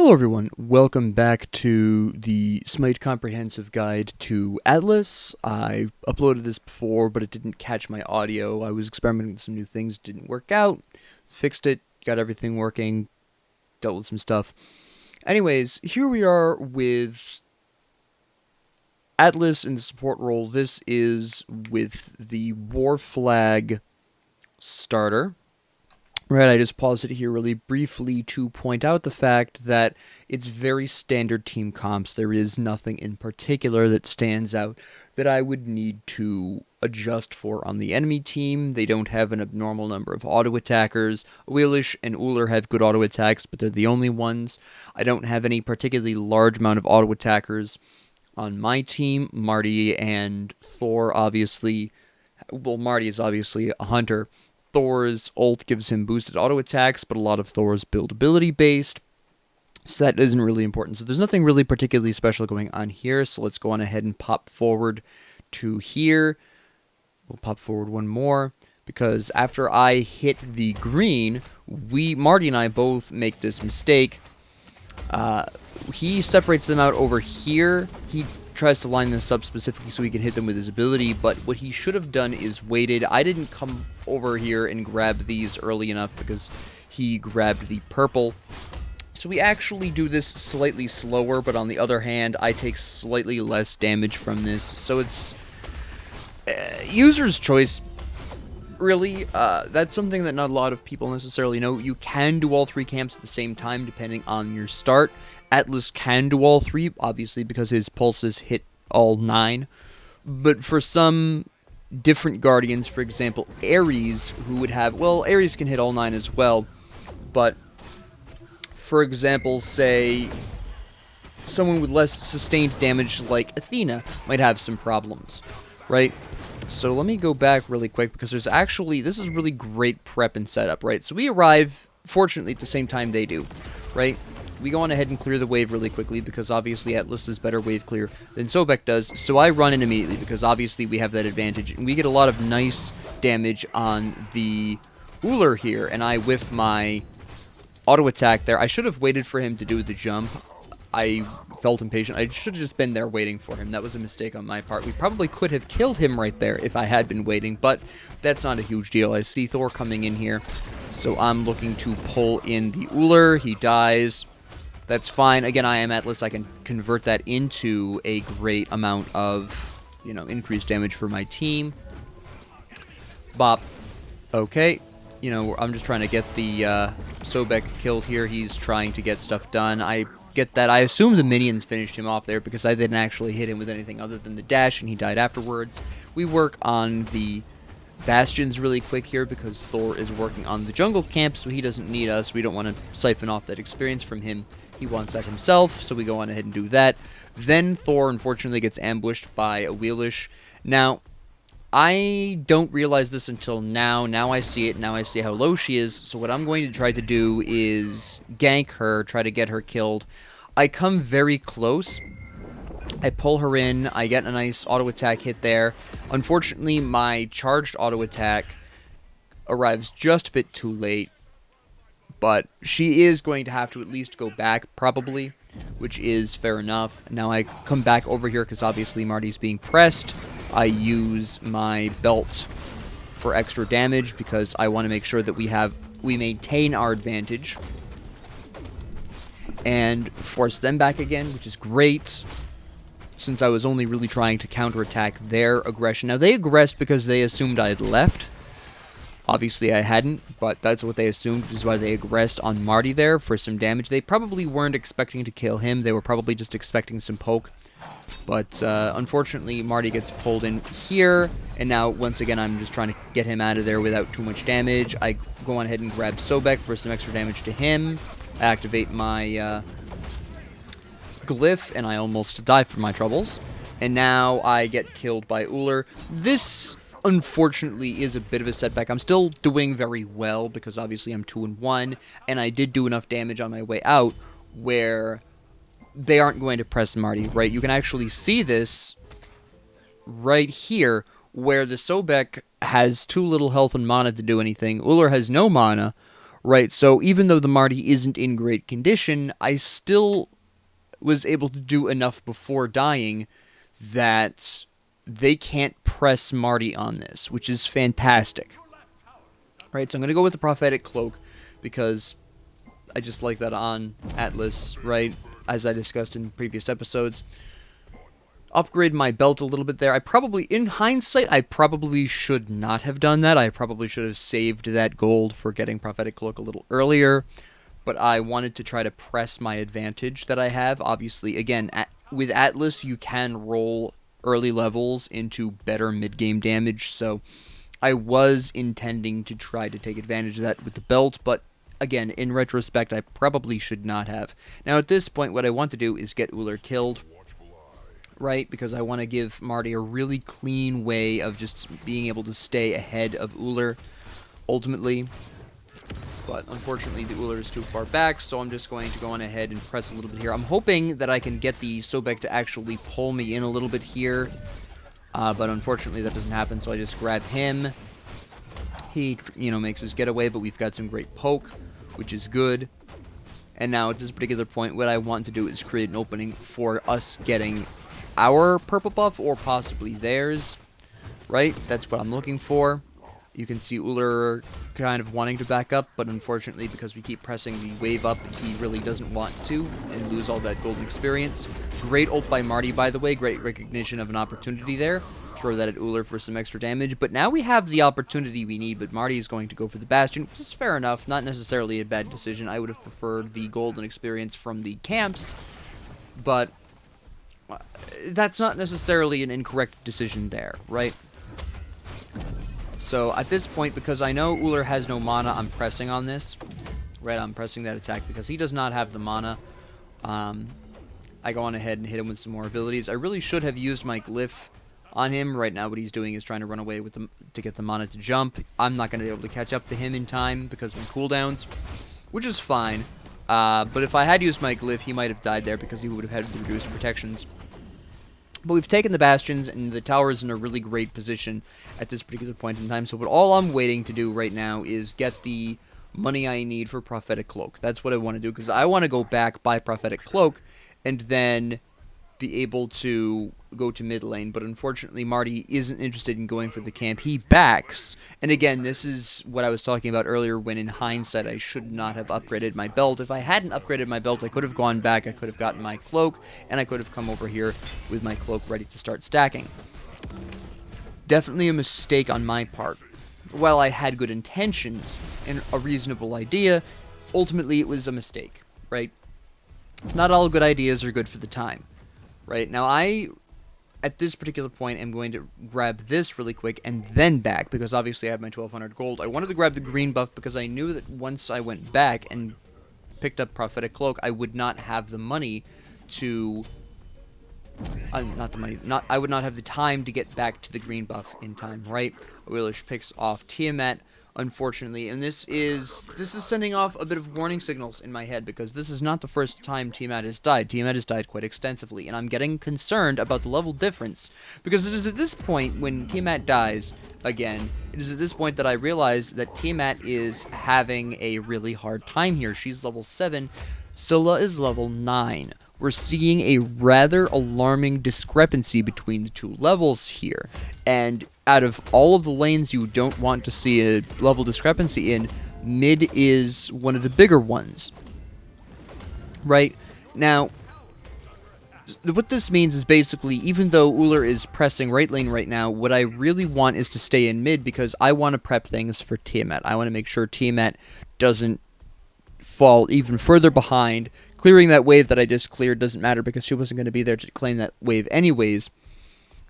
Hello everyone, welcome back to the SMITE Comprehensive Guide to Atlas. I uploaded this before, but it didn't catch my audio. I was experimenting with some new things, didn't work out, fixed it, got everything working, dealt with some stuff. Anyways, here we are with Atlas in the support role. This is with the War Flag starter. Right, I just paused it here really briefly to point out the fact that it's very standard team comps. There is nothing in particular that stands out that I would need to adjust for on the enemy team. They don't have an abnormal number of auto-attackers. Wheelish and Uller have good auto-attacks, but they're the only ones. I don't have any particularly large amount of auto-attackers on my team. Marty and Thor, obviously. Well, Marty is obviously a hunter. Thor's ult gives him boosted auto attacks, but a lot of Thor's buildability based, so that isn't really important. So there's nothing really particularly special going on here, so let's go on ahead and pop forward to here. We'll pop forward one more, because after I hit the green, Marty and I both make this mistake. He separates them out over here. He tries to line this up specifically so he can hit them with his ability, but what he should have done is waited. I didn't come over here and grab these early enough because he grabbed the purple. So we actually do this slightly slower, but on the other hand, I take slightly less damage from this. So it's user's choice, really. That's something that not a lot of people necessarily know. You can do all three camps at the same time depending on your start. Atlas can do all three, obviously, because his pulses hit all 9. But for some different Guardians, for example, Ares, who would have... Well, Ares can hit all 9 as well, but for example, say, someone with less sustained damage like Athena might have some problems, right? So let me go back really quick, because there's actually... This is really great prep and setup, right? So we arrive, fortunately, at the same time they do, right? We go on ahead and clear the wave really quickly, because obviously Atlas is better wave clear than Sobek does, so I run in immediately, because obviously we have that advantage, and we get a lot of nice damage on the Uller here, and I whiff my auto attack there. I should have waited for him to do the jump. I felt impatient. I should have just been there waiting for him. That was a mistake on my part. We probably could have killed him right there if I had been waiting, but that's not a huge deal. I see Thor coming in here, so I'm looking to pull in the Uller. He dies. That's fine. Again, I am Atlas. I can convert that into a great amount of, increased damage for my team. Bop. Okay. I'm just trying to get the Sobek killed here. He's trying to get stuff done. I get that. I assume the minions finished him off there because I didn't actually hit him with anything other than the dash, and he died afterwards. We work on the bastions really quick here because Thor is working on the jungle camp, so he doesn't need us. We don't want to siphon off that experience from him. He wants that himself, so we go on ahead and do that. Then Thor, unfortunately, gets ambushed by a Wheelish. Now, I don't realize this until now. Now I see it. Now I see how low she is. So what I'm going to try to do is gank her, try to get her killed. I come very close. I pull her in. I get a nice auto attack hit there. Unfortunately, my charged auto attack arrives just a bit too late. But she is going to have to at least go back, probably, which is fair enough. Now I come back over here because obviously Marty's being pressed. I use my belt for extra damage because I want to make sure that we maintain our advantage. And force them back again, which is great, since I was only really trying to counterattack their aggression. Now, they aggressed because they assumed I had left. Obviously, I hadn't, but that's what they assumed, which is why they aggressed on Marty there for some damage. They probably weren't expecting to kill him. They were probably just expecting some poke. But, unfortunately, Marty gets pulled in here, and now, once again, I'm just trying to get him out of there without too much damage. I go on ahead and grab Sobek for some extra damage to him, activate my glyph, and I almost die from my troubles. And now I get killed by Uller. This, unfortunately, is a bit of a setback. I'm still doing very well because obviously I'm 2-1, and I did do enough damage on my way out where they aren't going to press Marty, right? You can actually see this right here where the Sobek has too little health and mana to do anything. Uller has no mana, right? So even though the Marty isn't in great condition, I still was able to do enough before dying that they can't press Marty on this, which is fantastic. Right, so I'm going to go with the Prophetic Cloak because I just like that on Atlas, right, as I discussed in previous episodes. Upgrade my belt a little bit there. In hindsight, I probably should not have done that. I probably should have saved that gold for getting Prophetic Cloak a little earlier, but I wanted to try to press my advantage that I have. Obviously, again, with Atlas, you can roll early levels into better mid-game damage, so I was intending to try to take advantage of that with the belt, but again, in retrospect, I probably should not have. Now, at this point, what I want to do is get Uller killed, right? Because I want to give Marty a really clean way of just being able to stay ahead of Uller, ultimately. But unfortunately, the Uller is too far back, so I'm just going to go on ahead and press a little bit here. I'm hoping that I can get the Sobek to actually pull me in a little bit here. But unfortunately, that doesn't happen, so I just grab him. He, makes his getaway, but we've got some great poke, which is good. And now, at this particular point, what I want to do is create an opening for us getting our purple buff, or possibly theirs, right? That's what I'm looking for. You can see Uller kind of wanting to back up, but unfortunately, because we keep pressing the wave up, he really doesn't want to, and lose all that golden experience. Great ult by Marty, by the way. Great recognition of an opportunity there. Throw that at Uller for some extra damage. But now we have the opportunity we need, but Marty is going to go for the Bastion, which is fair enough. Not necessarily a bad decision. I would have preferred the golden experience from the camps, but that's not necessarily an incorrect decision there, right? So at this point, because I know Uller has no mana, I'm pressing on this. Right, I'm pressing that attack because he does not have the mana. I go on ahead and hit him with some more abilities. I really should have used my glyph on him. Right now what he's doing is trying to run away with to get the mana to jump. I'm not going to be able to catch up to him in time because of my cooldowns, which is fine. But if I had used my glyph, he might have died there because he would have had reduced protections. But we've taken the bastions, and the tower is in a really great position at this particular point in time. So all I'm waiting to do right now is get the money I need for Prophetic Cloak. That's what I want to do, because I want to go back, buy Prophetic Cloak, and then be able to go to mid lane. But unfortunately, Marty isn't interested in going for the camp. He backs. And again, this is what I was talking about earlier, when in hindsight I should not have upgraded my belt. If I hadn't upgraded my belt, I could have gone back, I could have gotten my cloak, and I could have come over here with my cloak ready to start stacking. Definitely a mistake on my part. While I had good intentions and a reasonable idea, ultimately it was a mistake, right? Not all good ideas are good for the time. Right, now at this particular point, am going to grab this really quick and then back, because obviously I have my 1200 gold. I wanted to grab the green buff because I knew that once I went back and picked up Prophetic Cloak, I would not have the money to... I would not have the time to get back to the green buff in time, right? Wheelish picks off Tiamat, unfortunately, and this is sending off a bit of warning signals in my head, because this is not the first time Tiamat has died. Tiamat has died quite extensively, and I'm getting concerned about the level difference, because it is at this point, when Tiamat dies again, it is at this point that I realize that Tiamat is having a really hard time here. She's level 7, Scylla is level 9. We're seeing a rather alarming discrepancy between the two levels here, and out of all of the lanes you don't want to see a level discrepancy in, mid is one of the bigger ones. Right? Now, what this means is basically, even though Uller is pressing right lane right now, what I really want is to stay in mid, because I want to prep things for Tiamat. I want to make sure Tiamat doesn't fall even further behind. Clearing that wave that I just cleared doesn't matter, because she wasn't going to be there to claim that wave anyways.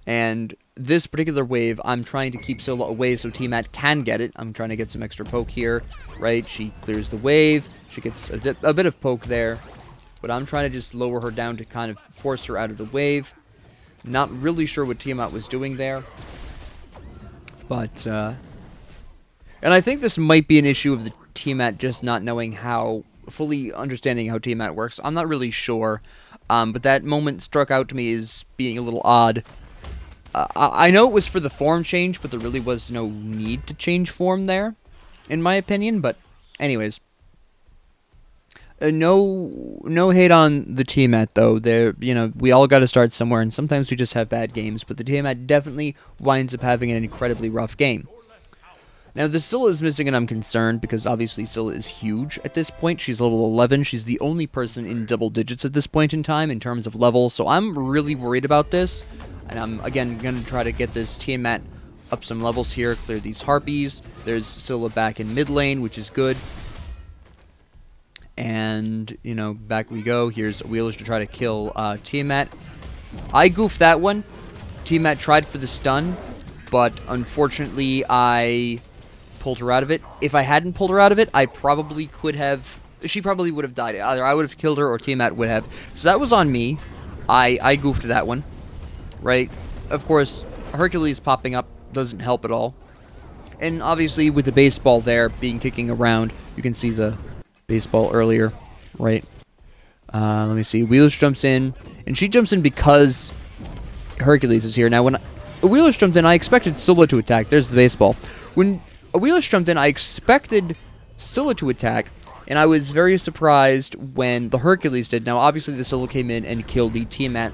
And this particular wave, I'm trying to keep Scylla away so Tiamat can get it. I'm trying to get some extra poke here, right? She clears the wave. She gets a bit of poke there. But I'm trying to just lower her down to kind of force her out of the wave. Not really sure what Tiamat was doing there. But, and I think this might be an issue of the Tiamat just not knowing how... fully understanding how Tiamat works. I'm not really sure, but that moment struck out to me as being a little odd. I know it was for the form change, but there really was no need to change form there, in my opinion. But anyways, No hate on the Tiamat though. We all got to start somewhere, and sometimes we just have bad games. But the Tiamat definitely winds up having an incredibly rough game. Now the Scylla is missing, and I'm concerned because obviously Scylla is huge at this point. She's level 11. She's the only person in double digits at this point in time in terms of level. So I'm really worried about this, and I'm again gonna try to get this Tiamat up some levels here. Clear these Harpies. There's Scylla back in mid lane, which is good. And, back we go. Here's Wheelish to try to kill Tiamat. I goofed that one. Tiamat tried for the stun, but unfortunately I pulled her out of it. If I hadn't pulled her out of it, I probably could have... She probably would have died. Either I would have killed her or Tiamat would have. So that was on me. I goofed that one. Right? Of course, Hercules popping up doesn't help at all. And obviously with the baseball there being kicking around, you can see the baseball earlier, right? Let me see. Wheelish jumps in, and she jumps in because Hercules is here. Now, when Wheelish jumped in, I expected Scylla to attack. There's the baseball. When Wheelish jumped in, I expected Scylla to attack, and I was very surprised when the Hercules did. Now, obviously, the Scylla came in and killed the Tiamat,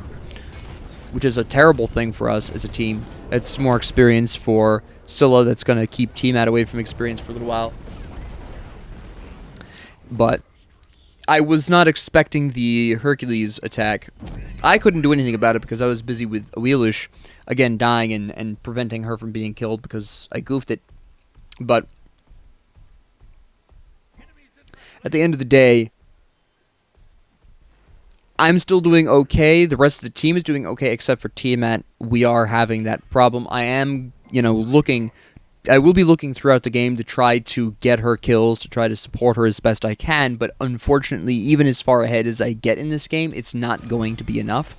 which is a terrible thing for us as a team. It's more experience for Scylla that's going to keep Tiamat away from experience for a little while. But I was not expecting the Hercules attack. I couldn't do anything about it because I was busy with Wheelish, again, dying and preventing her from being killed because I goofed it. But at the end of the day, I'm still doing okay. The rest of the team is doing okay, except for Tiamat. We are having that problem. I am, I will be looking throughout the game to try to get her kills, to try to support her as best I can, but unfortunately, even as far ahead as I get in this game, it's not going to be enough.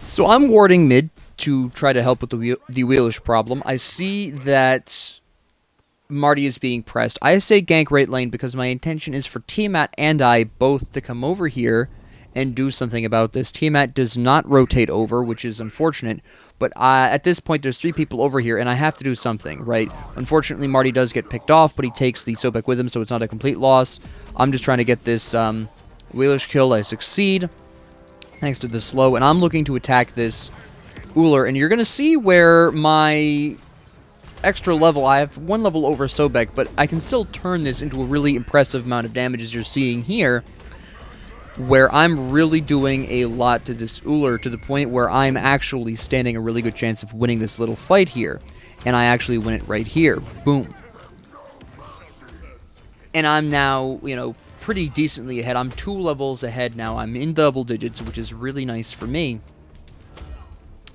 So I'm warding mid to try to help with the Wheelish problem. I see that Marty is being pressed. I say gank right lane because my intention is for Tiamat and I both to come over here and do something about this. Tiamat does not rotate over, which is unfortunate, but at this point there's 3 people over here, and I have to do something, right? Unfortunately, Marty does get picked off, but he takes the Sobek with him, so it's not a complete loss. I'm just trying to get this Wheelish kill. I succeed, thanks to the slow, and I'm looking to attack this Uller, and you're going to see where my extra level, I have 1 level over Sobek, but I can still turn this into a really impressive amount of damage, as you're seeing here, where I'm really doing a lot to this Uller to the point where I'm actually standing a really good chance of winning this little fight here. And I actually win it right here. Boom. And I'm now, pretty decently ahead. I'm 2 levels ahead now. I'm in double digits, which is really nice for me.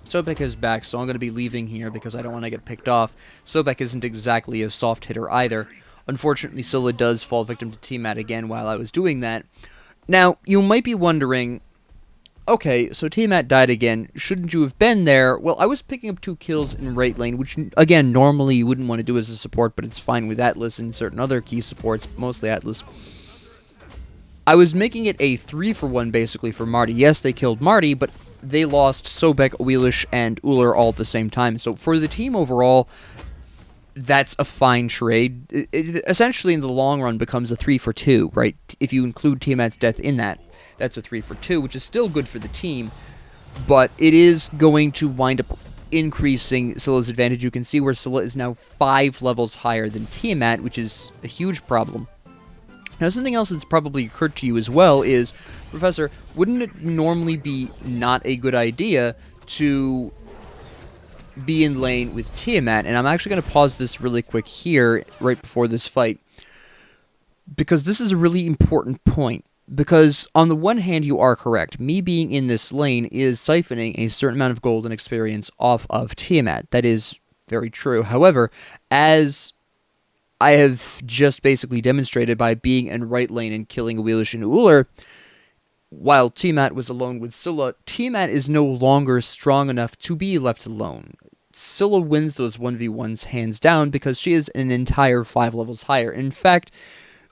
Sobek is back, so I'm going to be leaving here because I don't want to get picked off. Sobek isn't exactly a soft hitter either. Unfortunately, Scylla does fall victim to Tiamat again while I was doing that. Now, you might be wondering, okay, so Tiamat died again. Shouldn't you have been there? Well, I was picking up 2 kills in right lane, which, again, normally you wouldn't want to do as a support, but it's fine with Atlas and certain other key supports, mostly Atlas. I was making it a 3-for-1, basically, for Marty. Yes, they killed Marty, but they lost Sobek, Wheelish, and Uller all at the same time. So for the team overall, that's a fine trade. It essentially, in the long run, becomes a 3-for-2, right? If you include Tiamat's death in that, that's a 3-for-2, which is still good for the team, but it is going to wind up increasing Scylla's advantage. You can see where Scylla is now 5 levels higher than Tiamat, which is a huge problem. Now, something else that's probably occurred to you as well is, Professor, wouldn't it normally be not a good idea to be in lane with Tiamat? And I'm actually going to pause this really quick here, right before this fight, because this is a really important point. Because on the one hand, you are correct. Me being in this lane is siphoning a certain amount of gold and experience off of Tiamat. That is very true. However, as I have just basically demonstrated by being in right lane and killing a Wheelish and Uller, while Tiamat was alone with Scylla, Tiamat is no longer strong enough to be left alone. Scylla wins those 1v1s hands down because she is an entire 5 levels higher. In fact,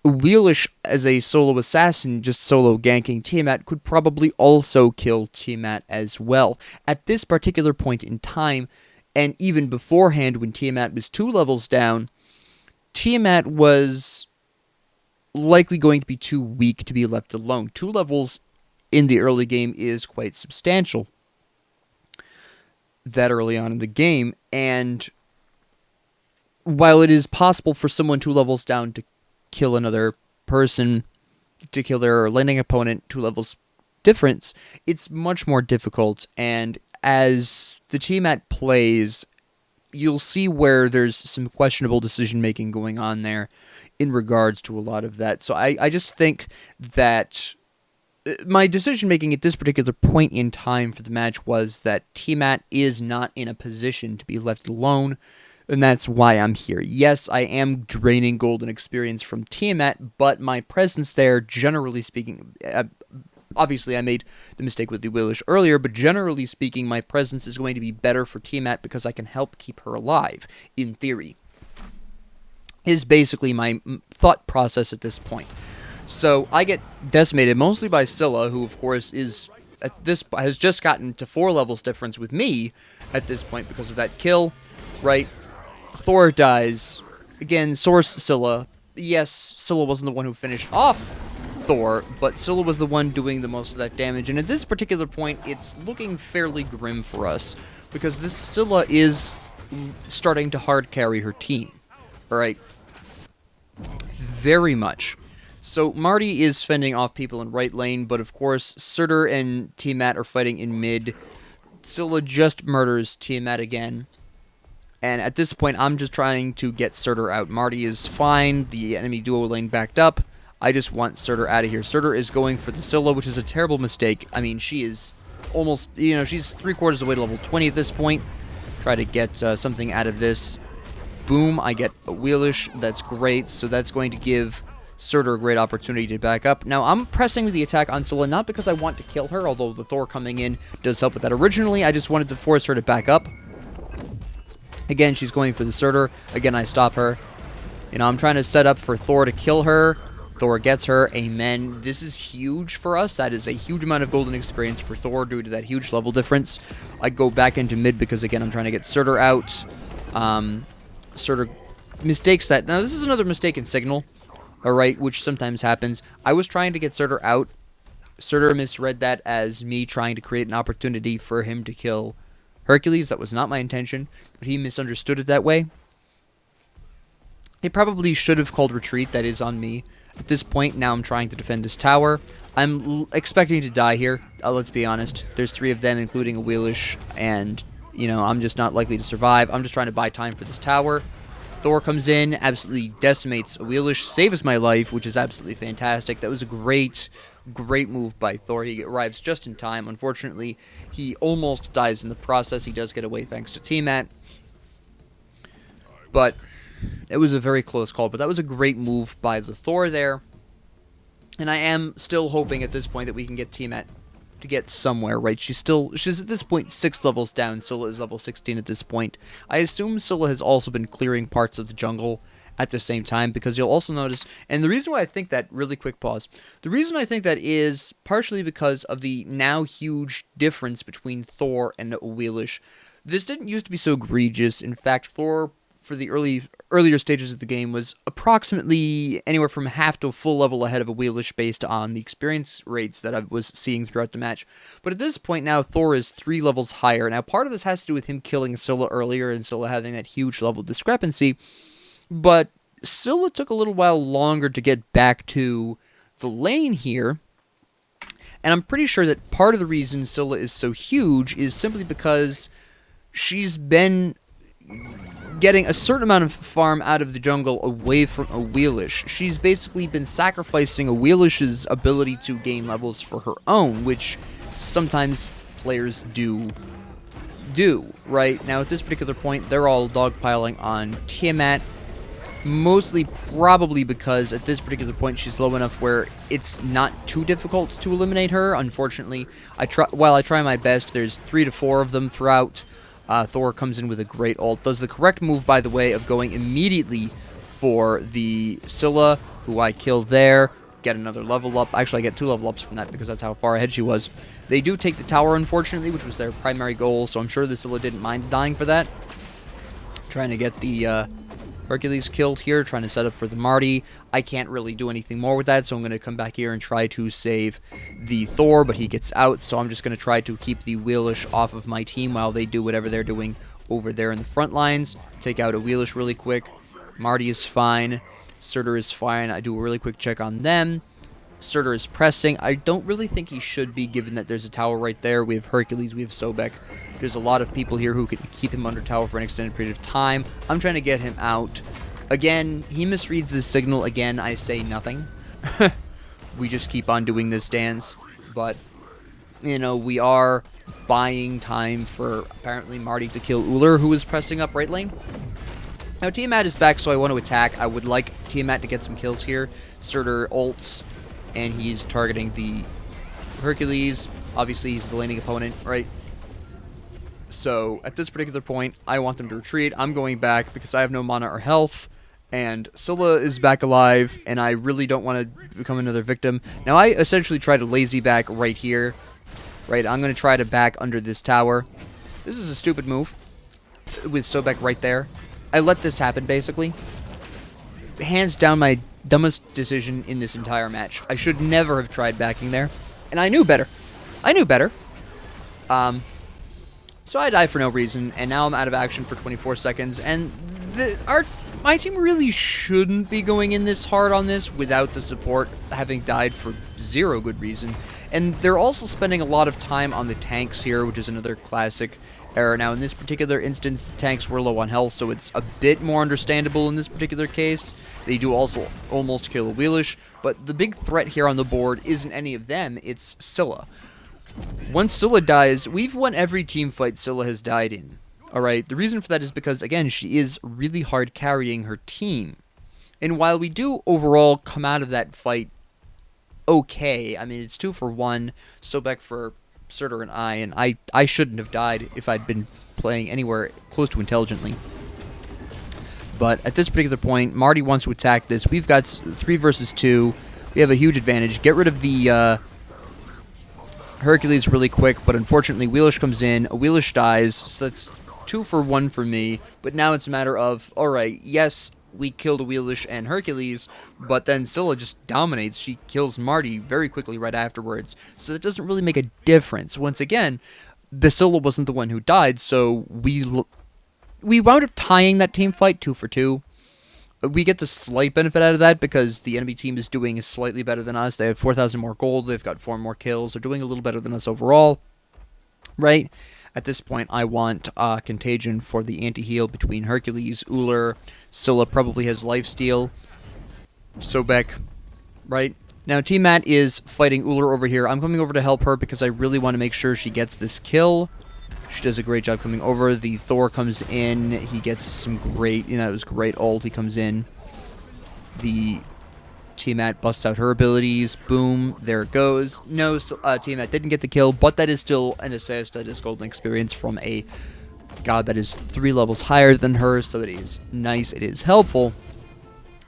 Wheelish as a solo assassin, just solo ganking Tiamat, could probably also kill Tiamat as well. At this particular point in time, and even beforehand when Tiamat was 2 levels down, Tiamat was likely going to be too weak to be left alone. 2 levels in the early game is quite substantial that early on in the game, and while it is possible for someone 2 levels down to kill another person, to kill their laning opponent 2 levels difference, it's much more difficult, and as the Tiamat plays, you'll see where there's some questionable decision making going on there in regards to a lot of that. So I just think that my decision making at this particular point in time for the match was that Tiamat is not in a position to be left alone, and that's why I'm here. Yes, I am draining golden experience from Tiamat, but my presence there, generally speaking, obviously I made the mistake with the Wheelish earlier, but generally speaking, my presence is going to be better for Tiamat because I can help keep her alive, in theory. Is basically my thought process at this point. So I get decimated mostly by Scylla, who of course is has just gotten to 4 levels difference with me at this point because of that kill, right? Thor dies. Again, source Scylla. Yes, Scylla wasn't the one who finished off Thor, but Scylla was the one doing the most of that damage. And at this particular point, it's looking fairly grim for us because this Scylla is starting to hard carry her team. Alright? Very much. So Marty is fending off people in right lane, but of course Surtur and Tiamat are fighting in mid. Scylla just murders Tiamat again. And at this point, I'm just trying to get Surtur out. Marty is fine. The enemy duo lane backed up. I just want Surtur out of here. Surtur is going for the Scylla, which is a terrible mistake. I mean, she is almost, she's 3/4 of the way to level 20 at this point. Try to get something out of this. Boom, I get a Wheelish. That's great. So that's going to give Surtur a great opportunity to back up. Now, I'm pressing the attack on Scylla, not because I want to kill her, although the Thor coming in does help with that. Originally, I just wanted to force her to back up. Again, she's going for the Surtur. Again, I stop her. I'm trying to set up for Thor to kill her. Thor gets her. Amen. This is huge for us. That is a huge amount of golden experience for Thor due to that huge level difference. I go back into mid because, again, I'm trying to get Surtur out. Surtur mistakes that. Now, this is another mistake in Signal, alright, which sometimes happens. I was trying to get Surtur out. Surtur misread that as me trying to create an opportunity for him to kill Hercules. That was not my intention, but he misunderstood it that way. He probably should have called retreat. That is on me. At this point, now I'm trying to defend this tower. I'm expecting to die here. Let's be honest. There's 3 of them, including a Wheelish, and, I'm just not likely to survive. I'm just trying to buy time for this tower. Thor comes in, absolutely decimates a Wheelish, saves my life, which is absolutely fantastic. That was a great move by Thor. He arrives just in time. Unfortunately, he almost dies in the process. He does get away thanks to Tiamat. But it was a very close call. But that was a great move by the Thor there. And I am still hoping at this point that we can get Tiamat to get somewhere, right? She's at this point 6 levels down. Scylla is level 16 at this point. I assume Scylla has also been clearing parts of the jungle at the same time, because you'll also notice, and the reason why I think that, really quick pause, the reason I think that is partially because of the now huge difference between Thor and Wheelish. This didn't used to be so egregious. In fact, Thor, for the earlier stages of the game, was approximately anywhere from half to a full level ahead of a Wheelish based on the experience rates that I was seeing throughout the match. But at this point now, Thor is 3 levels higher. Now, part of this has to do with him killing Scylla earlier and Scylla having that huge level discrepancy. But Scylla took a little while longer to get back to the lane here. And I'm pretty sure that part of the reason Scylla is so huge is simply because she's been getting a certain amount of farm out of the jungle away from a Wheelish. She's basically been sacrificing a Wheelish's ability to gain levels for her own, which sometimes players do, right? Now, at this particular point, they're all dogpiling on Tiamat. Mostly probably because at this particular point she's low enough where it's not too difficult to eliminate her. Unfortunately, while I try my best, there's 3 to 4 of them throughout. Thor comes in with a great ult. Does the correct move, by the way, of going immediately for the Scylla, who I killed there. Get another level up. Actually, I get 2 level ups from that because that's how far ahead she was. They do take the tower, unfortunately, which was their primary goal, so I'm sure the Scylla didn't mind dying for that. Trying to get the Hercules killed here, trying to set up for the Marty. I can't really do anything more with that, so I'm going to come back here and try to save the Thor, but he gets out, so I'm just going to try to keep the Wheelish off of my team while they do whatever they're doing over there in the front lines. Take out a Wheelish really quick. Marty is fine. Surtur is fine. I do a really quick check on them. Surtur is pressing. I don't really think he should be, given that there's a tower right there. We have Hercules, we have Sobek. There's a lot of people here who can keep him under tower for an extended period of time. I'm trying to get him out. Again, he misreads the signal. Again, I say nothing. We just keep on doing this dance. But, you know, we are buying time for apparently Marty to kill Uller, who is pressing up right lane. Now, Tiamat is back, so I want to attack. I would like Tiamat to get some kills here. Surtur ults, and he's targeting the Hercules. Obviously, he's the laning opponent, right? So, at this particular point, I want them to retreat. I'm going back because I have no mana or health, and Scylla is back alive, and I really don't want to become another victim. Now, I essentially try to lazy back right here. Right, I'm going to try to back under this tower. This is a stupid move with Sobek right there. I let this happen, basically. Hands down my dumbest decision in this entire match. I should never have tried backing there, and I knew better. I knew better. So I died for no reason, and now I'm out of action for 24 seconds, and my team really shouldn't be going in this hard on this without the support having died for zero good reason. And they're also spending a lot of time on the tanks here, which is another classic error. Now, in this particular instance, the tanks were low on health, so it's a bit more understandable in this particular case. They do also almost kill a Wheelish, but the big threat here on the board isn't any of them, it's Scylla. Once Scylla dies, we've won every team fight Scylla has died in. Alright, the reason for that is because, again, she is really hard carrying her team. And while we do overall come out of that fight okay, I mean, it's 2 for 1, Sobek for Surtur and I shouldn't have died if I'd been playing anywhere close to intelligently. But at this particular point, Marty wants to attack this. We've got 3 versus 2. We have a huge advantage. Get rid of the Hercules really quick, but unfortunately Wheelish comes in, a Wheelish dies, so that's 2 for 1 for me, but now it's a matter of, alright, yes, we killed a Wheelish and Hercules, but then Scylla just dominates, she kills Marty very quickly right afterwards, so that doesn't really make a difference. Once again, the Scylla wasn't the one who died, so we wound up tying that team fight 2 for 2. We get the slight benefit out of that because the enemy team is doing slightly better than us. They have 4,000 more gold. They've got 4 more kills. They're doing a little better than us overall, right? At this point, I want Contagion for the anti-heal between Hercules, Uller, Scylla probably has lifesteal, Sobek, right? Now, Tiamat is fighting Uller over here. I'm coming over to help her because I really want to make sure she gets this kill. She does a great job coming over. The Thor comes in. He gets some great, it was great ult. He comes in. The Tiamat busts out her abilities. Boom. There it goes. No, Tiamat didn't get the kill, but that is still an assist. That is golden experience from a god that is 3 levels higher than her, so it is nice. It is helpful.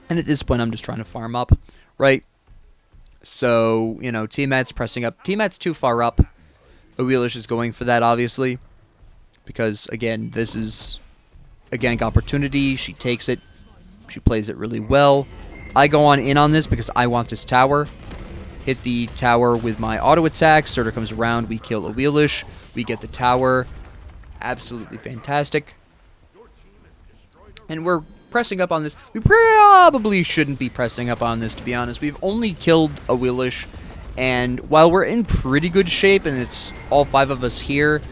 And at this point, I'm just trying to farm up, right? So, Tiamat's pressing up. Tiamat's too far up. Wheelish is going for that, obviously. Because, again, this is a gank opportunity. She takes it. She plays it really well. I go on in on this because I want this tower. Hit the tower with my auto attack. Surtur comes around. We kill a Wheelish. We get the tower. Absolutely fantastic. And we're pressing up on this. We probably shouldn't be pressing up on this, to be honest. We've only killed a Wheelish. And while we're in pretty good shape, and it's all 5 of us here,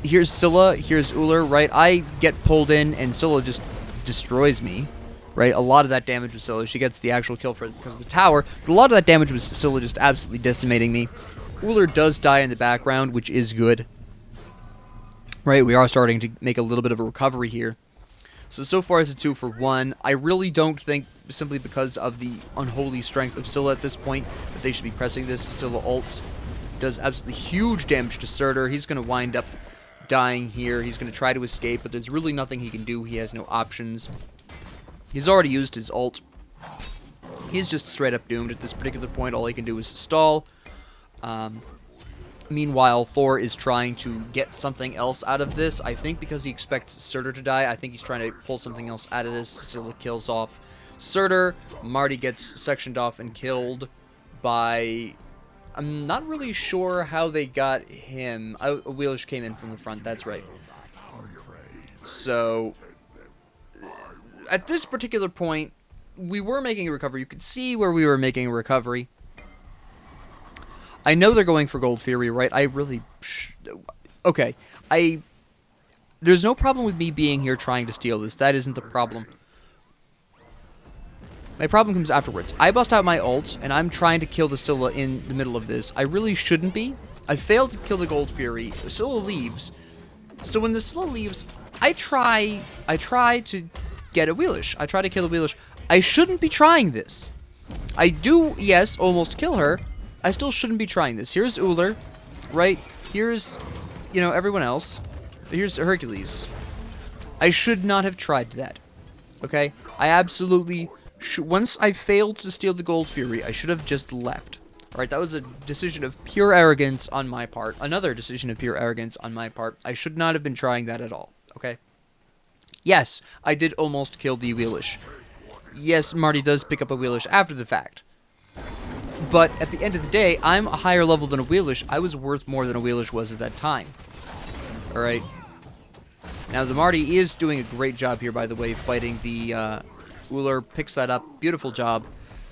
here's Scylla, here's Uller, right? I get pulled in, and Scylla just destroys me, right? A lot of that damage was Scylla. She gets the actual kill because of the tower, but a lot of that damage was Scylla just absolutely decimating me. Uller does die in the background, which is good, right? We are starting to make a little bit of a recovery here. So far it's a 2 for 1. I really don't think, simply because of the unholy strength of Scylla at this point, that they should be pressing this. Scylla ults, does absolutely huge damage to Surtur. He's going to wind up dying here. He's going to try to escape, but there's really nothing he can do. He has no options. He's already used his ult. He's just straight up doomed at this particular point. All he can do is stall. Meanwhile, Thor is trying to get something else out of this. I think because he expects Surtur to die, I think he's trying to pull something else out of this. Scylla kills off Surtur. Marty gets sectioned off and killed by... I'm not really sure how they got him. Wheelish came in from the front, that's right. So, at this particular point, we were making a recovery. You could see where we were making a recovery. I know they're going for Gold Fury, right? I really... Okay. There's no problem with me being here trying to steal this. That isn't the problem. My problem comes afterwards. I bust out my ult, and I'm trying to kill the Scylla in the middle of this. I really shouldn't be. I failed to kill the Gold Fury. The Scylla leaves. So when the Scylla leaves, I try to get a Wheelish. I try to kill a Wheelish. I shouldn't be trying this. I do, yes, almost kill her. I still shouldn't be trying this. Here's Uller, right? Here's, you know, everyone else. Here's Hercules. I should not have tried that. Okay? I absolutely... Once I failed to steal the Gold Fury, I should have just left. Alright, that was a decision of pure arrogance on my part. Another decision of pure arrogance on my part. I should not have been trying that at all. Okay? Yes, I did almost kill the Wheelish. Yes, Marty does pick up a Wheelish after the fact. But at the end of the day, I'm a higher level than a Wheelish. I was worth more than a Wheelish was at that time. Alright? Now, the Marty is doing a great job here, by the way, fighting the... Uller picks that up. Beautiful job.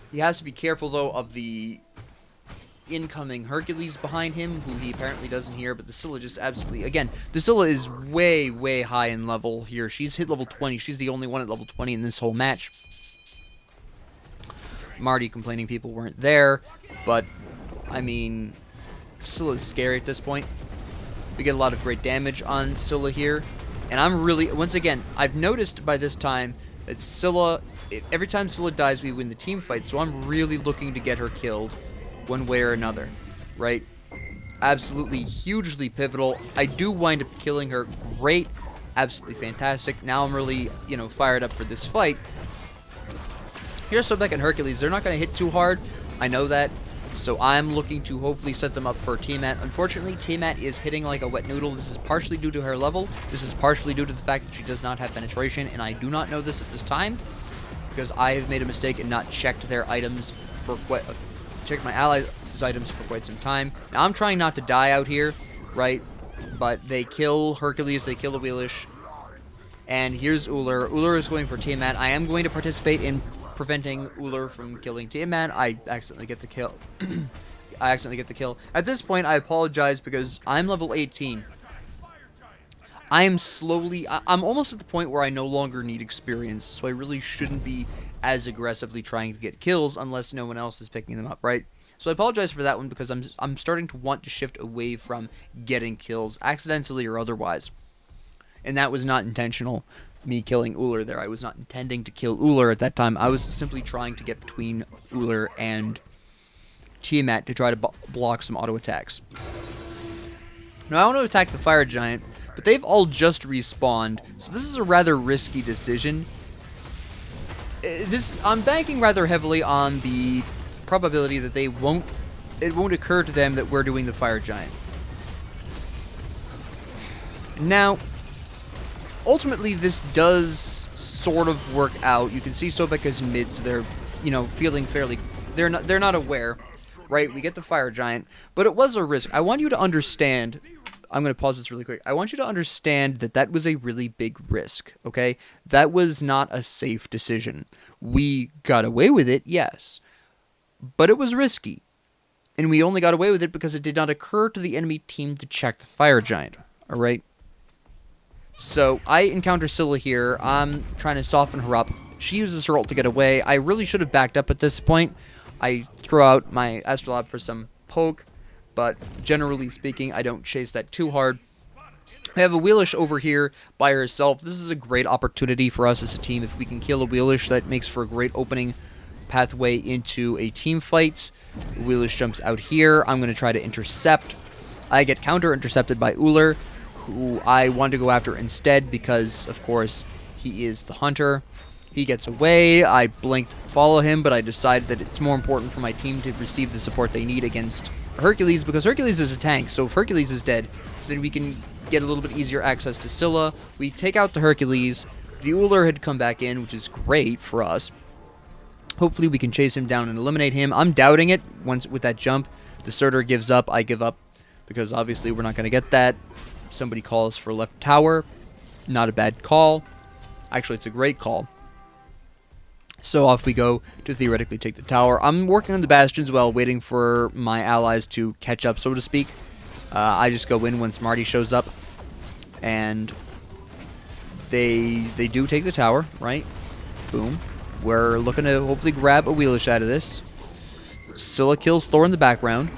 He has to be careful, though, of the incoming Hercules behind him, who he apparently doesn't hear, but the Scylla just absolutely... Again, the Scylla is way, way high in level here. She's hit level 20. She's the only one at level 20 in this whole match. Marty complaining people weren't there, but, I mean, Scylla is scary at this point. We get a lot of great damage on Scylla here, and I'm really... Once again, I've noticed by this time... that Scylla, every time Scylla dies, we win the team fight, so I'm really looking to get her killed one way or another, right? Absolutely hugely pivotal. I do wind up killing her. Great. Absolutely fantastic. Now I'm really, you know, fired up for this fight. Here's Sobek and Hercules. They're not going to hit too hard. I know that. So I'm looking to hopefully set them up for Tiamat. Unfortunately, Tiamat is hitting like a wet noodle. This is partially due to her level. This is partially due to the fact that she does not have penetration, and I do not know this at this time because I have made a mistake and not checked their items for checked my allies' items for quite some time. Now I'm trying not to die out here, right? But they kill Hercules, they kill the Wheelish, and here's Uller. Uller is going for Tiamat. I am going to participate in preventing Uller from killing Tiamat. I accidentally get the kill. I accidentally get the kill. At this point, I apologize because I'm level 18. I am slowly... I'm almost at the point where I no longer need experience, so I really shouldn't be as aggressively trying to get kills unless no one else is picking them up, right? So I apologize for that one because I'm starting to want to shift away from getting kills, accidentally or otherwise. And that was not intentional. Me killing Uller there. I was not intending to kill Uller at that time. I was simply trying to get between Uller and Tiamat to try to block some auto attacks. Now I want to attack the Fire Giant, but they've all just respawned, so this is a rather risky decision. I'm banking rather heavily on the probability that it won't occur to them that we're doing the Fire Giant. Now, ultimately, this does sort of work out. You can see Sobek is in mid, so they're, you know, feeling fairly... They're not aware, right? We get the Fire Giant, but it was a risk. I want you to understand... I'm going to pause this really quick. I want you to understand that that was a really big risk, okay? That was not a safe decision. We got away with it, yes, but it was risky. And we only got away with it because it did not occur to the enemy team to check the Fire Giant, alright? So, I encounter Scylla here. I'm trying to soften her up. She uses her ult to get away. I really should have backed up at this point. I throw out my Astrolabe for some poke, but generally speaking, I don't chase that too hard. We have a Wheelish over here by herself. This is a great opportunity for us as a team. If we can kill a Wheelish, that makes for a great opening pathway into a team fight. Wheelish jumps out here. I'm going to try to intercept. I get counter-intercepted by Uller, who I want to go after instead because, of course, he is the hunter. He gets away. I blinked follow him, but I decided that it's more important for my team to receive the support they need against Hercules, because Hercules is a tank, so if Hercules is dead, then we can get a little bit easier access to Scylla. We take out the Hercules. The Uller had come back in, which is great for us. Hopefully we can chase him down and eliminate him. I'm doubting it once with that jump. The Surtur gives up. I give up because obviously we're not going to get that. Somebody calls for left tower. Not a bad call. Actually, it's a great call. So off we go to theoretically take the tower. I'm working on the bastions while waiting for my allies to catch up, so to speak. I just go in once Marty shows up. And they do take the tower, right? Boom. We're looking to hopefully grab a wheelish out of this. Scylla kills Thor in the background,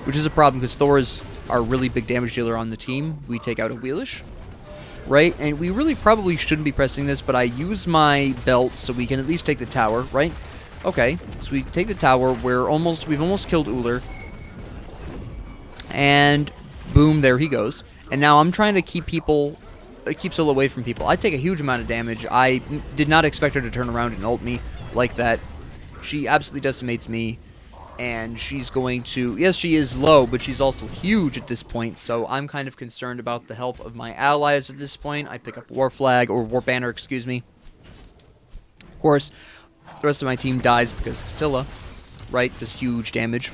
which is a problem because Thor is our really big damage dealer on the team. We take out a wheelish, right? And we really probably shouldn't be pressing this, but I use my belt so we can at least take the tower, right? Okay, so we take the tower. We've almost killed Uller. And boom, there he goes. And now I'm trying to keep Scylla away from people. I take a huge amount of damage. I did not expect her to turn around and ult me like that. She absolutely decimates me. And she's going to... Yes, she is low, but she's also huge at this point. So I'm kind of concerned about the health of my allies at this point. I pick up War Flag, or War Banner, excuse me. Of course, the rest of my team dies because of Scylla, right? Does huge damage.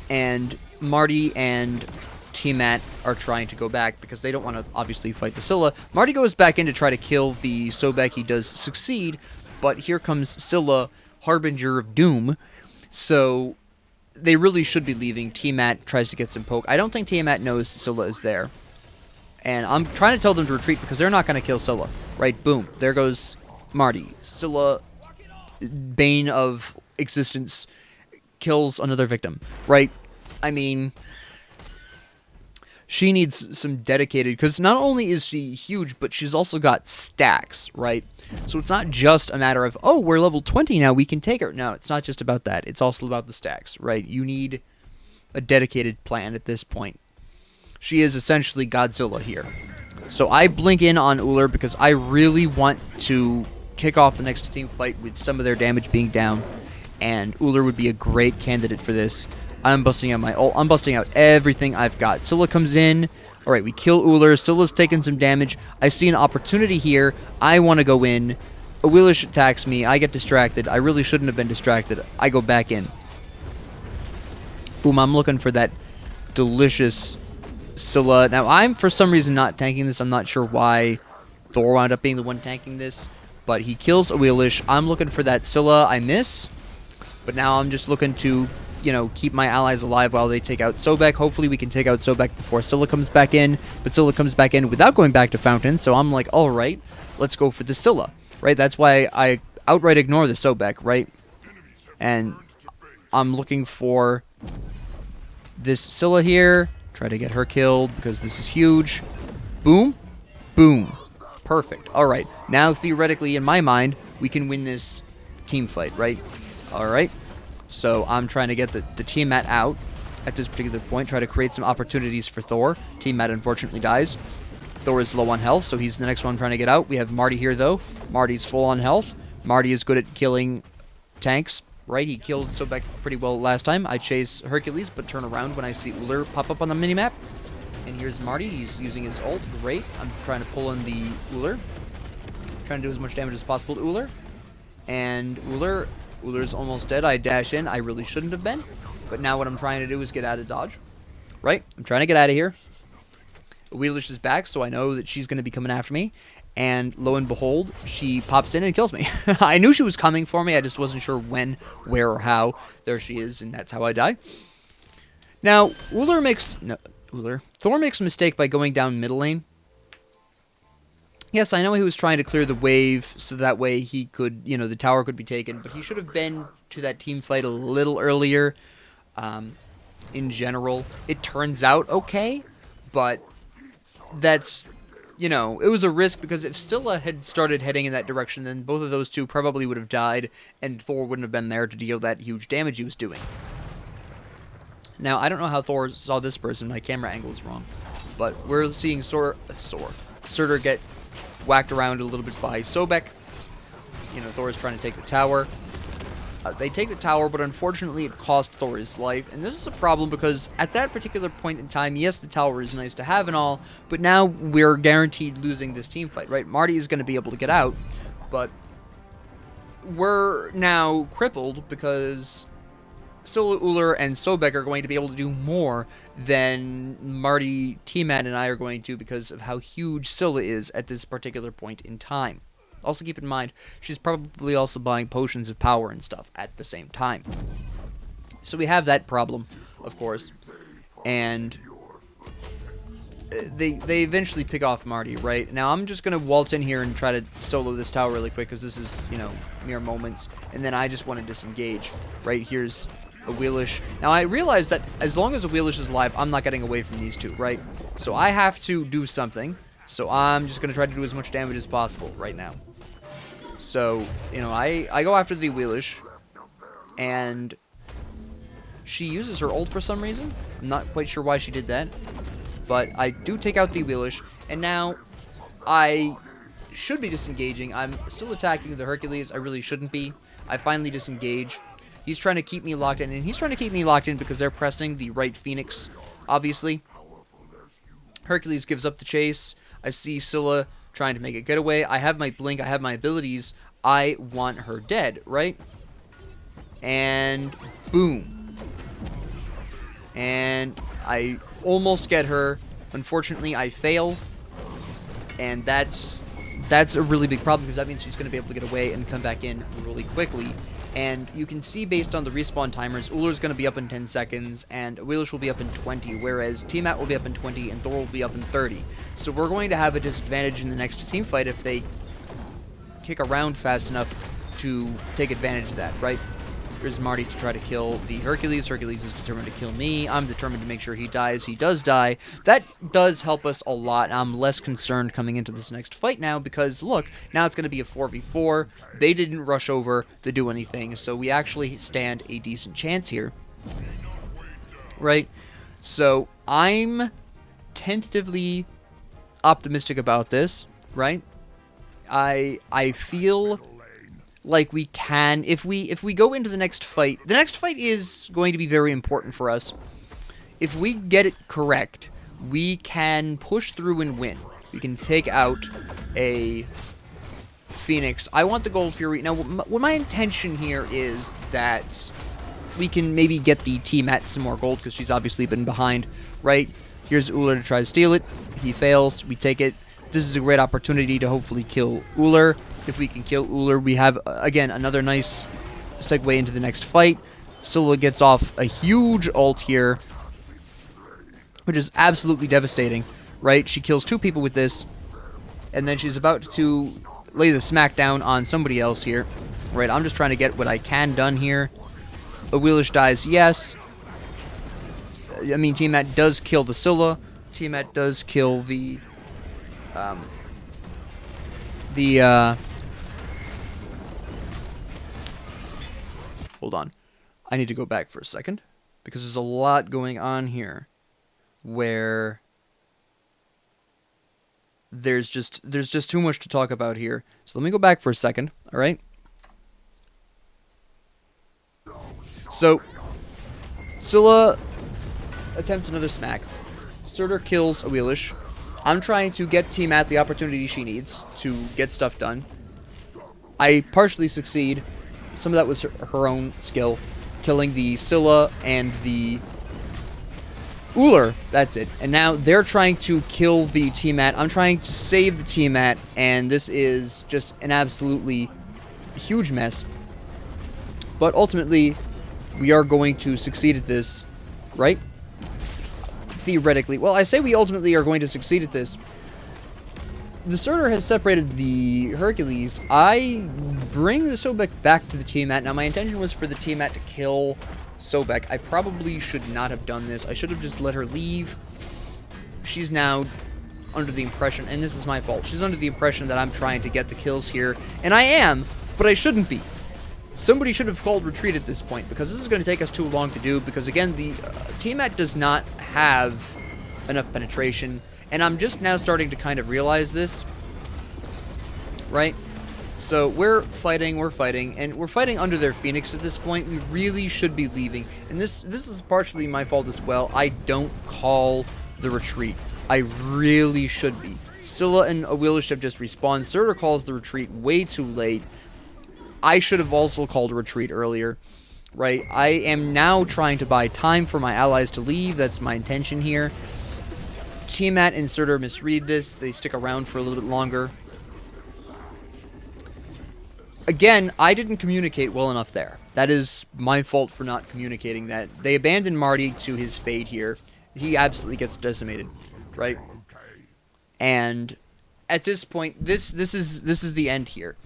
And Marty and Tiamat are trying to go back because they don't want to obviously fight the Scylla. Marty goes back in to try to kill the Sobek. He does succeed, but here comes Scylla, Harbinger of Doom. So they really should be leaving. Tiamat tries to get some poke. I don't think Tiamat knows Scylla is there. And I'm trying to tell them to retreat because they're not going to kill Scylla. Right? Boom. There goes Marty. Scylla, bane of existence, kills another victim. Right? I mean... She needs some dedicated, because not only is she huge, but she's also got stacks, right? So it's not just a matter of, oh, we're level 20 now, we can take her. No, it's not just about that. It's also about the stacks, right? You need a dedicated plan at this point. She is essentially Godzilla here. So I blink in on Uller because I really want to kick off the next team fight with some of their damage being down. And Uller would be a great candidate for this. I'm busting out my ult. I'm busting out everything I've got. Scylla comes in. Alright, we kill Uller. Scylla's taking some damage. I see an opportunity here. I want to go in. A wheelish attacks me. I get distracted. I really shouldn't have been distracted. I go back in. Boom, I'm looking for that delicious Scylla. Now, I'm for some reason not tanking this. I'm not sure why Thor wound up being the one tanking this. But he kills a wheelish. I'm looking for that Scylla. I miss. But now I'm just looking to... you know, keep my allies alive while they take out Sobek. Hopefully we can take out Sobek before Scylla comes back in. But Scylla comes back in without going back to Fountain. So I'm like, alright, let's go for the Scylla. Right? That's why I outright ignore the Sobek, right? And I'm looking for this Scylla here. Try to get her killed because this is huge. Boom. Boom. Perfect. Alright. Now, theoretically, in my mind, we can win this team fight, right? Alright. So I'm trying to get the Tiamat out at this particular point, try to create some opportunities for Thor. Tiamat unfortunately dies. Thor is low on health, so he's the next one trying to get out. We have Marty here, though. Marty's full on health. Marty is good at killing tanks, right? He killed Sobek pretty well last time. I chase Hercules, but turn around when I see Uller pop up on the minimap. And here's Marty. He's using his ult. Great. I'm trying to pull in the Uller. Trying to do as much damage as possible to Uller. And Uller's almost dead. I dash in. I really shouldn't have been. But now what I'm trying to do is get out of dodge. Right? I'm trying to get out of here. Wheelish is back, so I know that she's going to be coming after me. And lo and behold, she pops in and kills me. I knew she was coming for me. I just wasn't sure when, where, or how. There she is, and that's how I die. Now, Thor makes a mistake by going down middle lane. Yes, I know he was trying to clear the wave so that way he could, you know, the tower could be taken, but he should have been to that team fight a little earlier. In general, it turns out okay, but that's, you know, it was a risk because if Scylla had started heading in that direction, then both of those two probably would have died, and Thor wouldn't have been there to deal that huge damage he was doing. Now, I don't know how Thor saw this person. My camera angle is wrong, but we're seeing Surtur get whacked around a little bit by Sobek. You know, Thor's trying to take the tower. They take the tower, but unfortunately it cost Thor his life, and this is a problem because at that particular point in time, yes, the tower is nice to have and all, but now we're guaranteed losing this team fight, right? Marty is going to be able to get out, but we're now crippled because Scylla, Uller, and Sobek are going to be able to do more than Marty, T-Man, and I are going to because of how huge Scylla is at this particular point in time. Also keep in mind, she's probably also buying potions of power and stuff at the same time. So we have that problem, of course. And they eventually pick off Marty, right? Now I'm just going to waltz in here and try to solo this tower really quick because this is, you know, mere moments. And then I just want to disengage. Right, here's a Wheelish. Now I realize that as long as a Wheelish is alive, I'm not getting away from these two, right? So I have to do something. So I'm just going to try to do as much damage as possible right now. So, you know, I go after the Wheelish, and she uses her ult for some reason. I'm not quite sure why she did that. But I do take out the Wheelish, and now I should be disengaging. I'm still attacking the Hercules. I really shouldn't be. I finally disengage. He's trying to keep me locked in, and he's trying to keep me locked in because they're pressing the right Phoenix, obviously. Hercules gives up the chase. I see Scylla trying to make a getaway. I have my blink. I have my abilities. I want her dead, right? And boom. And I almost get her. Unfortunately, I fail. And that's a really big problem because that means she's going to be able to get away and come back in really quickly. And you can see based on the respawn timers, Uller's going to be up in 10 seconds, and Wheelish will be up in 20, whereas T-Mat will be up in 20, and Thor will be up in 30. So we're going to have a disadvantage in the next team fight if they kick around fast enough to take advantage of that, right? Here's Marty to try to kill the Hercules. Hercules is determined to kill me. I'm determined to make sure he dies. He does die. That does help us a lot. I'm less concerned coming into this next fight now because, look, now it's going to be a 4v4. They didn't rush over to do anything, so we actually stand a decent chance here. Right? So I'm tentatively optimistic about this, right? I feel like we can, if we go into the next fight is going to be very important for us. If we get it correct, we can push through and win. We can take out a Phoenix. I want the Gold Fury. Now, what my intention here is that we can maybe get the T-Mat some more gold because she's obviously been behind, right? Here's Uller to try to steal it. He fails. We take it. This is a great opportunity to hopefully kill Uller. If we can kill Uller, we have, again, another nice segue into the next fight. Scylla gets off a huge ult here, which is absolutely devastating, right? She kills two people with this, and then she's about to lay the smackdown on somebody else here, right? I'm just trying to get what I can done here. A Wheelish dies, yes. I mean, T-Mat does kill the Scylla. T-Mat does kill the hold on. I need to go back for a second because there's a lot going on here where there's just too much to talk about here. So let me go back for a second, all right? So Scylla attempts another smack. Surtur kills a Wheelish. I'm trying to get T-Mat the opportunity she needs to get stuff done. I partially succeed. Some of that was her own skill. Killing the Scylla and the Uller. That's it. And now they're trying to kill the T-Mat. I'm trying to save the T-Mat, and this is just an absolutely huge mess. But ultimately, we are going to succeed at this, right? Theoretically. Well, I say we ultimately are going to succeed at this. The Surtur has separated the Hercules. I bring the Sobek back to the T-Mat. Now, my intention was for the T-Mat to kill Sobek. I probably should not have done this. I should have just let her leave. She's now under the impression, and this is my fault, she's under the impression that I'm trying to get the kills here. And I am, but I shouldn't be. Somebody should have called retreat at this point, because this is going to take us too long to do, because again, the T-Mat does not have enough penetration. And I'm just now starting to kind of realize this, right? So we're fighting, and we're fighting under their Phoenix at this point. We really should be leaving. And this is partially my fault as well. I don't call the retreat. I really should be. Scylla and Awilish have just respawned. Surtur calls the retreat way too late. I should have also called a retreat earlier. Right? I am now trying to buy time for my allies to leave. That's my intention here. Tiamat and Surtur misread this. They stick around for a little bit longer. Again, I didn't communicate well enough there. That is my fault for not communicating that. They abandoned Marty to his fate here. He absolutely gets decimated, right? And at this point, this is the end here.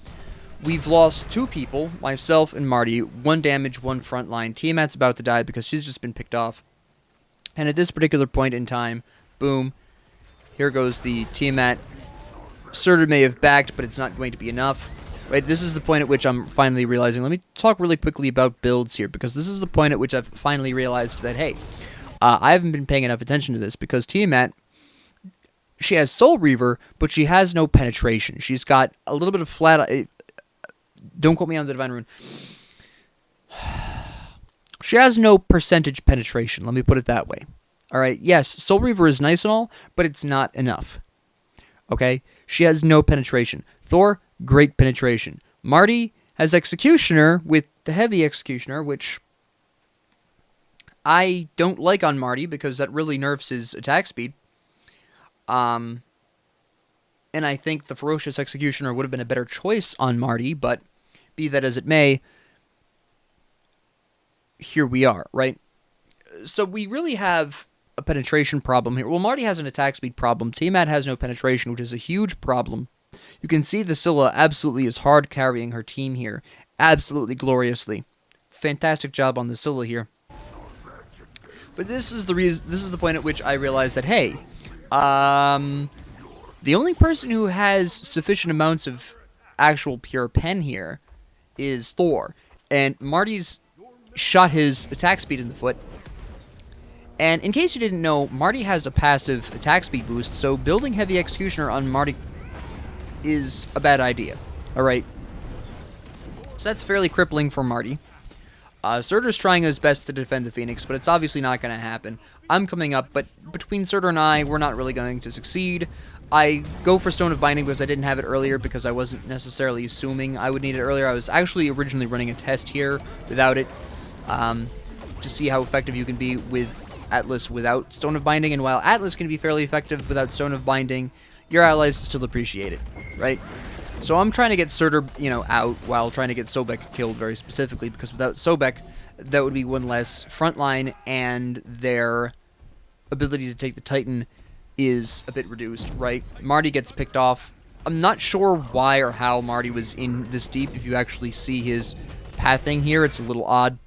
We've lost 2 people, myself and Marty. 1 damage, 1 frontline. Tiamat's about to die because she's just been picked off. And at this particular point in time, boom, here goes the Tiamat. Surtur may have backed, but it's not going to be enough. Right, this is the point at which I'm finally realizing. Let me talk really quickly about builds here, because this is the point at which I've finally realized that, hey, I haven't been paying enough attention to this, because Tiamat, she has Soul Reaver, but she has no penetration. She's got a little bit of flat... don't quote me on the Divine Rune. She has no percentage penetration, let me put it that way. Alright, yes, Soul Reaver is nice and all, but it's not enough. Okay? She has no penetration. Thor... great penetration. Marty has Executioner with the Heavy Executioner, which I don't like on Marty because that really nerfs his attack speed. And I think the Ferocious Executioner would have been a better choice on Marty, but be that as it may, here we are, right? So we really have a penetration problem here. Well, Marty has an attack speed problem. Tiamat has no penetration, which is a huge problem. You can see the Scylla absolutely is hard carrying her team here. Absolutely gloriously. Fantastic job on the Scylla here. But this is the point at which I realized that, hey, the only person who has sufficient amounts of actual pure pen here is Thor. And Marty's shot his attack speed in the foot. And in case you didn't know, Marty has a passive attack speed boost, so building Heavy Executioner on Marty is a bad idea. Alright. So that's fairly crippling for Marty. Surtur's trying his best to defend the Phoenix, but it's obviously not going to happen. I'm coming up, but between Surtur and I, we're not really going to succeed. I go for Stone of Binding because I didn't have it earlier, because I wasn't necessarily assuming I would need it earlier. I was actually originally running a test here without it, to see how effective you can be with Atlas without Stone of Binding, and while Atlas can be fairly effective without Stone of Binding, your allies still appreciate it, right? So I'm trying to get Surtur, out while trying to get Sobek killed very specifically, because without Sobek, that would be 1 less frontline, and their ability to take the Titan is a bit reduced, right? Marty gets picked off. I'm not sure why or how Marty was in this deep. If you actually see his pathing here, it's a little odd,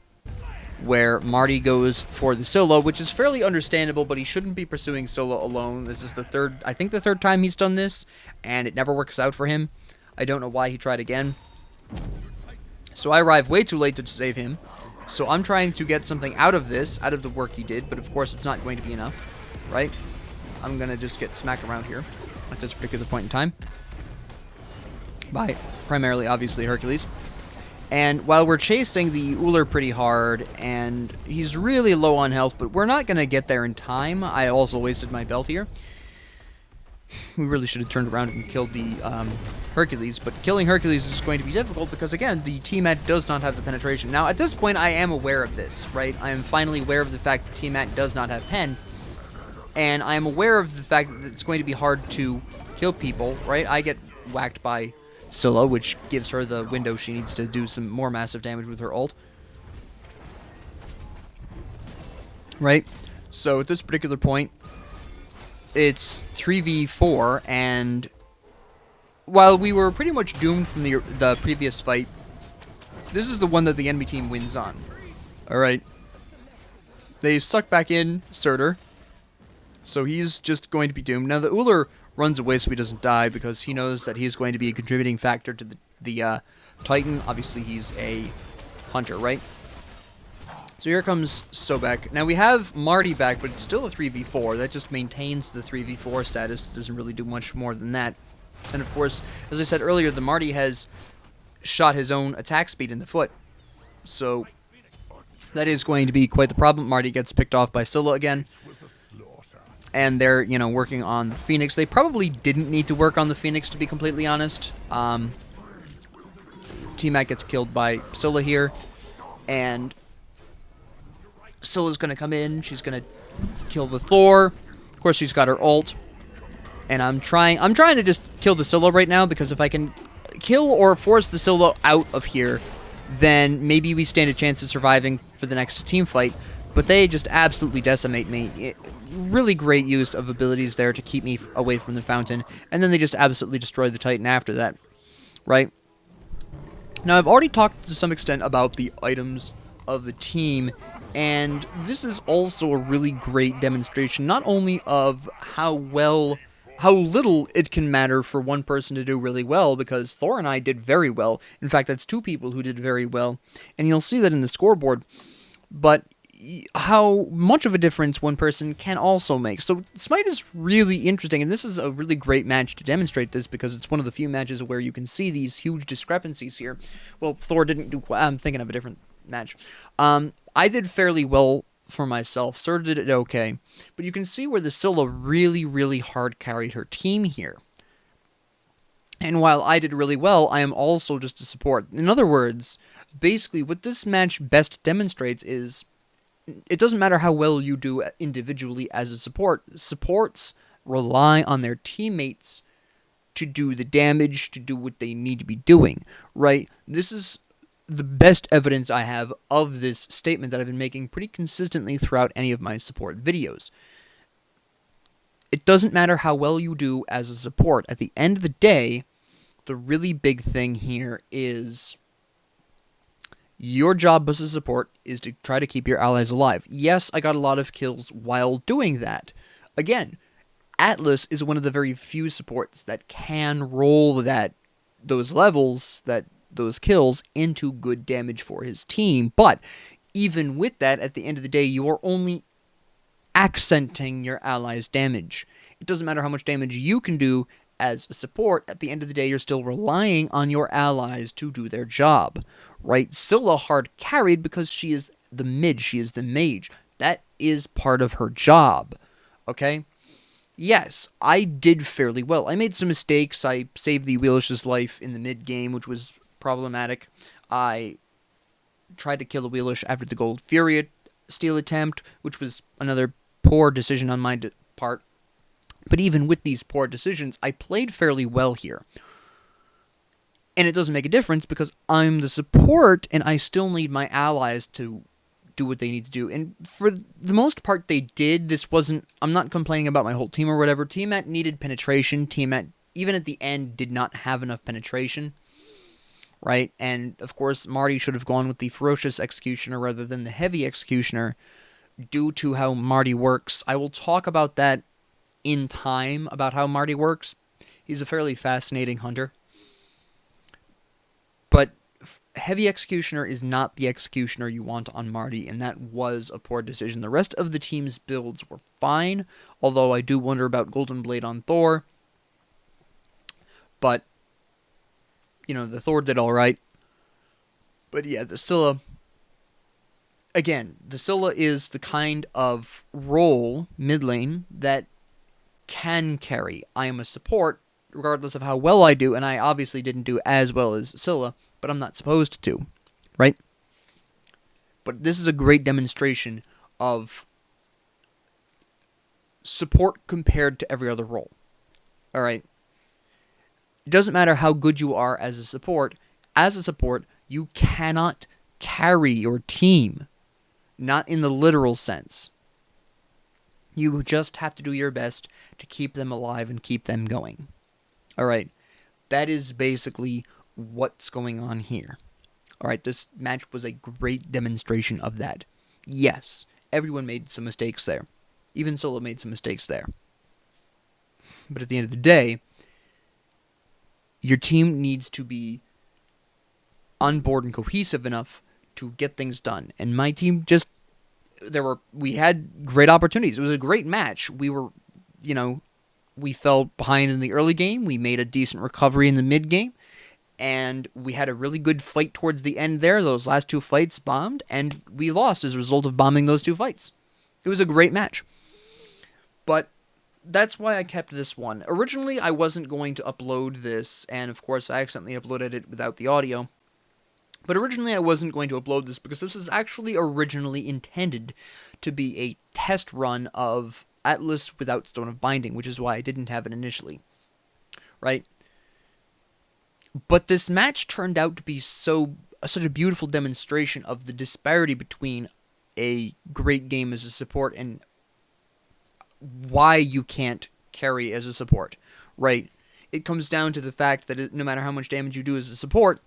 where Marty goes for the solo, which is fairly understandable, but he shouldn't be pursuing solo alone. This is the third time he's done this, and it never works out for him. I don't know why he tried again. So I arrive way too late to save him. So I'm trying to get something out of this, out of the work he did, but of course it's not going to be enough, right? I'm going to just get smacked around here at this particular point in time. By primarily, obviously, Hercules. And while we're chasing the Uller pretty hard, and he's really low on health, but we're not going to get there in time. I also wasted my belt here. We really should have turned around and killed the Hercules, but killing Hercules is going to be difficult because, again, the Tiamat does not have the penetration. Now, at this point, I am aware of this, right? I am finally aware of the fact that Tiamat does not have pen, and I am aware of the fact that it's going to be hard to kill people, right? I get whacked by Scylla, which gives her the window she needs to do some more massive damage with her ult. Right? So at this particular point, it's 3v4, and while we were pretty much doomed from the previous fight, this is the one that the enemy team wins on. Alright. They suck back in Surtur, so he's just going to be doomed. Now the Uller runs away so he doesn't die because he knows that he's going to be a contributing factor to the Titan. Obviously, he's a hunter, right? So here comes Sobek. Now we have Marty back, but it's still a 3v4. That just maintains the 3v4 status. It doesn't really do much more than that. And of course, as I said earlier, the Marty has shot his own attack speed in the foot. So that is going to be quite the problem. Marty gets picked off by Scylla again. And they're, working on the Phoenix. They probably didn't need to work on the Phoenix, to be completely honest. T-Mac gets killed by Scylla here. And Scylla's going to come in. She's going to kill the Thor. Of course, she's got her ult. And I'm trying to just kill the Scylla right now, because if I can kill or force the Scylla out of here, then maybe we stand a chance of surviving for the next team fight. But they just absolutely decimate me. Really great use of abilities there to keep me away from the fountain. And then they just absolutely destroy the Titan after that. Right? Now, I've already talked to some extent about the items of the team. And this is also a really great demonstration, not only of how little it can matter for one person to do really well, because Thor and I did very well. In fact, that's two people who did very well. And you'll see that in the scoreboard. But how much of a difference one person can also make. So SMITE is really interesting, and this is a really great match to demonstrate this, because it's one of the few matches where you can see these huge discrepancies here. Well, Thor didn't do quite... I'm thinking of a different match. I did fairly well for myself. Sir did it okay. But you can see where the Scylla really, really hard carried her team here. And while I did really well, I am also just a support. In other words, basically what this match best demonstrates is it doesn't matter how well you do individually as a support. Supports rely on their teammates to do the damage, to do what they need to be doing, right? This is the best evidence I have of this statement that I've been making pretty consistently throughout any of my support videos. It doesn't matter how well you do as a support. At the end of the day, the really big thing here is your job as a support is to try to keep your allies alive. Yes, I got a lot of kills while doing that. Again, Atlas is one of the very few supports that can roll those levels, those kills, into good damage for his team. But even with that, at the end of the day, you are only accenting your allies' damage. It doesn't matter how much damage you can do as a support. At the end of the day, you're still relying on your allies to do their job. Right? Scylla hard carried because she is the mid, she is the mage. That is part of her job. Okay? Yes, I did fairly well. I made some mistakes. I saved the Wheelish's life in the mid game, which was problematic. I tried to kill the Wheelish after the Gold Fury steal attempt, which was another poor decision on my part. But even with these poor decisions, I played fairly well here. And it doesn't make a difference because I'm the support and I still need my allies to do what they need to do. And for the most part, they did. This wasn't... I'm not complaining about my whole team or whatever. Team-At needed penetration. Team-At, even at the end, did not have enough penetration. Right? And, of course, Marty should have gone with the Ferocious Executioner rather than the Heavy Executioner due to how Marty works. I will talk about that in time, about how Marty works. He's a fairly fascinating hunter. But Heavy Executioner is not the Executioner you want on Marty, and that was a poor decision. The rest of the team's builds were fine, although I do wonder about Golden Blade on Thor. But, the Thor did alright. But yeah, the Scylla... Again, the Scylla is the kind of role, mid lane, that can carry. I am a support, regardless of how well I do, and I obviously didn't do as well as Scylla, but I'm not supposed to, right? But this is a great demonstration of support compared to every other role, alright? It doesn't matter how good you are as a support, you cannot carry your team, not in the literal sense. You just have to do your best to keep them alive and keep them going. Alright, that is basically what's going on here. Alright, this match was a great demonstration of that. Yes, everyone made some mistakes there. Even Scylla made some mistakes there. But at the end of the day, your team needs to be on board and cohesive enough to get things done. And my team just... We had great opportunities. It was a great match. We were, we fell behind in the early game. We made a decent recovery in the mid game. and we had a really good fight towards the end there. Those last two fights bombed, and we lost as a result of bombing those two fights. It was a great match. But that's why I kept this one. Originally, I wasn't going to upload this, and of course, I accidentally uploaded it without the audio. But originally, I wasn't going to upload this because this is actually originally intended to be a test run of Atlas without Stone of Binding, which is why I didn't have it initially. Right? But this match turned out to be such a beautiful demonstration of the disparity between a great game as a support and why you can't carry as a support, right? It comes down to the fact that no matter how much damage you do as a support,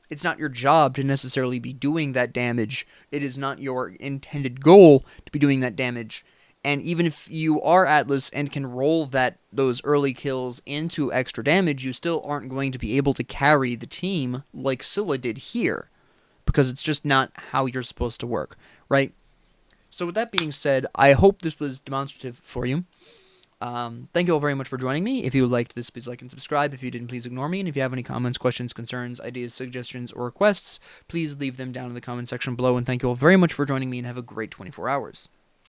it's not your job to necessarily be doing that damage. It is not your intended goal to be doing that damage. And even if you are Atlas and can roll those early kills into extra damage, you still aren't going to be able to carry the team like Scylla did here, because it's just not how you're supposed to work, right? So with that being said, I hope this was demonstrative for you. Thank you all very much for joining me. If you liked this, please like and subscribe. If you didn't, please ignore me. And if you have any comments, questions, concerns, ideas, suggestions, or requests, please leave them down in the comment section below. And thank you all very much for joining me, and have a great 24 hours.